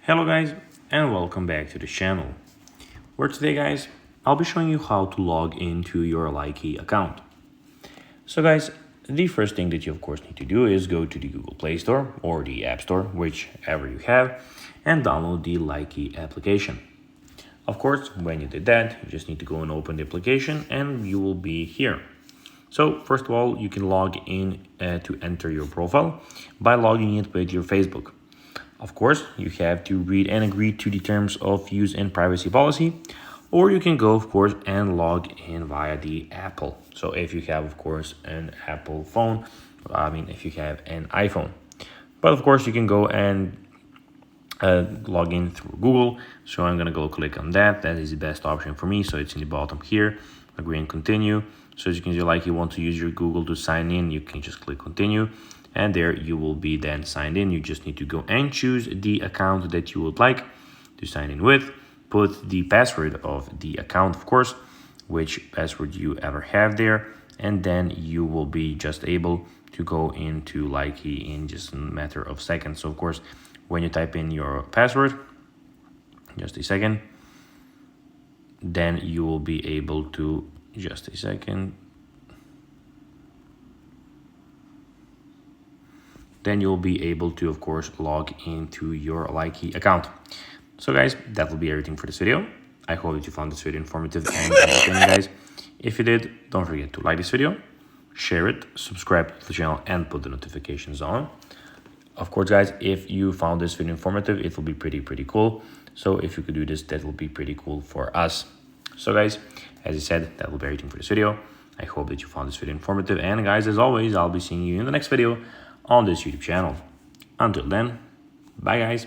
Hello guys, and welcome back to the channel, where today guys I'll be showing you how to log into your Likee account. So guys, the first thing that you of course need to do is go to the Google Play Store or the App Store, whichever you have, and download the Likee application. Of course, when you did that, you just need to go and open the application and you will be here. So first of all, you can log in to enter your profile by logging in with your Facebook. Of course, you have to read and agree to the terms of use and privacy policy, or you can go, of course, and log in via the Apple. So if you have, of course, an Apple phone, if you have an iPhone. But of course, you can go and log in through Google. So I'm gonna go click on that. That is the best option for me. So it's in the bottom here, agree and continue. So as you can see, like you want to use your Google to sign in, you can just click continue. And there you will be then signed in. You just need to go and choose the account that you would like to sign in with. Put the password of the account, of course, which password you ever have there. And then you will be just able to go into Likee in just a matter of seconds. So of course, when you type in your password, just a second, then you will be able to, just a second, then you'll be able to, of course, log into your Likee account. So guys, that will be everything for this video. I hope that you found this video informative and entertaining, guys. If you did, don't forget to like this video, share it, subscribe to the channel, and put the notifications on. Of course, guys, if you found this video informative, it will be pretty cool. So if you could do this, that will be pretty cool for us. So guys, as I said, that will be everything for this video. I hope that you found this video informative. And guys, as always, I'll be seeing you in the next video on this YouTube channel. Until then, bye guys.